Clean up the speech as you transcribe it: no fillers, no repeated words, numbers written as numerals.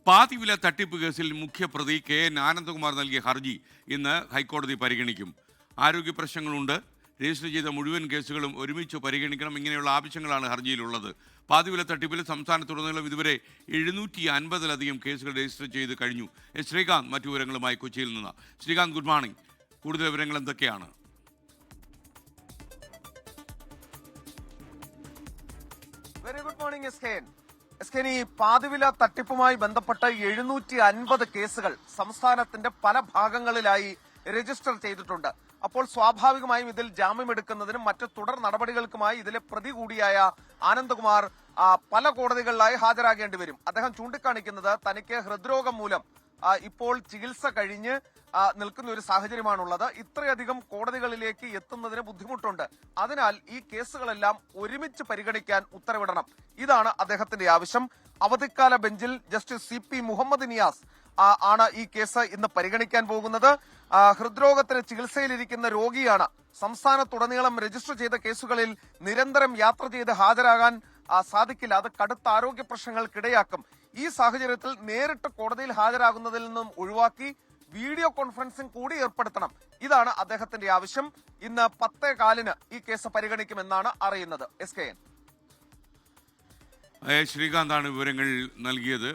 പാതിവില തട്ടിപ്പ് കേസിൽ മുഖ്യപ്രതി KN ആനന്ദകുമാർ നൽകിയ ഹർജി ഇന്ന് ഹൈക്കോടതി പരിഗണിക്കും. ആരോഗ്യ പ്രശ്നങ്ങളുണ്ട്, രജിസ്റ്റർ ചെയ്ത മുഴുവൻ കേസുകളും ഒരുമിച്ച് പരിഗണിക്കണം, ഇങ്ങനെയുള്ള ആവശ്യങ്ങളാണ് ഹർജിയിലുള്ളത്. പാതിവില തട്ടിപ്പിൽ സംസ്ഥാനത്തുടനീളം ഇതുവരെ 750-ലധികം കേസുകൾ രജിസ്റ്റർ ചെയ്ത് കഴിഞ്ഞു. ശ്രീകാന്ത് മറ്റു വിവരങ്ങളുമായി കൊച്ചിയിൽ നിന്ന്. Srikanth, good morning. കൂടുതൽ വിവരങ്ങൾ എന്തൊക്കെയാണ്? വെരി ഗുഡ് മോർണിംഗ് എസ്കേൻ. ഈ പാതിവില തട്ടിപ്പുമായി ബന്ധപ്പെട്ട 750 കേസുകൾ സംസ്ഥാനത്തിന്റെ പല ഭാഗങ്ങളിലായി രജിസ്റ്റർ ചെയ്തിട്ടുണ്ട്. അപ്പോൾ സ്വാഭാവികമായും ഇതിൽ ജാമ്യമെടുക്കുന്നതിനും മറ്റ് തുടർ നടപടികൾക്കുമായി ഇതിലെ പ്രതി കൂടിയായ ആനന്ദകുമാർ പല കോടതികളിലായി ഹാജരാകേണ്ടി വരും. അദ്ദേഹം ചൂണ്ടിക്കാണിക്കുന്നത് തനിക്ക് ഹൃദ്രോഗം മൂലം ഇപ്പോൾ ചികിത്സ കഴിഞ്ഞ് നിൽക്കുന്ന ഒരു സാഹചര്യമാണുള്ളത്. ഇത്രയധികം കോടതികളിലേക്ക് എത്തുന്നതിന് ബുദ്ധിമുട്ടുണ്ട്. അതിനാൽ ഈ കേസുകളെല്ലാം ഒരുമിച്ച് പരിഗണിക്കാൻ ഉത്തരവിടണം. ഇതാണ് അദ്ദേഹത്തിന്റെ ആവശ്യം. അവധിക്കാല ബെഞ്ചിൽ ജസ്റ്റിസ് CP മുഹമ്മദ് നിയാസ് ആണ് ഈ കേസ് ഇന്ന് പരിഗണിക്കാൻ പോകുന്നത്. ഹൃദ്രോഗത്തിന് ചികിത്സയിലിരിക്കുന്ന രോഗിയാണ്. സംസ്ഥാനത്തുടനീളം രജിസ്റ്റർ ചെയ്ത കേസുകളിൽ നിരന്തരം യാത്ര ചെയ്ത് ഹാജരാകാൻ സാധിക്കില്ല. അത് കടുത്ത ആരോഗ്യ പ്രശ്നങ്ങൾക്കിടയാക്കും. ഈ സാഹചര്യത്തിൽ നേരിട്ട് കോടതിയിൽ ഹാജരാകുന്നതിൽ നിന്നും ഒഴിവാക്കി വീഡിയോ കോൺഫറൻസിംഗ് കൂടി ഏർപ്പെടുത്തണം. ഇതാണ് അദ്ദേഹത്തിന്റെ ആവശ്യം. ഇന്ന് 10:15 ഈ കേസ് പരിഗണിക്കുമെന്നാണ് അറിയുന്നത്. SKN ശ്രീകാന്താണ് വിവരങ്ങൾ നൽകിയത്.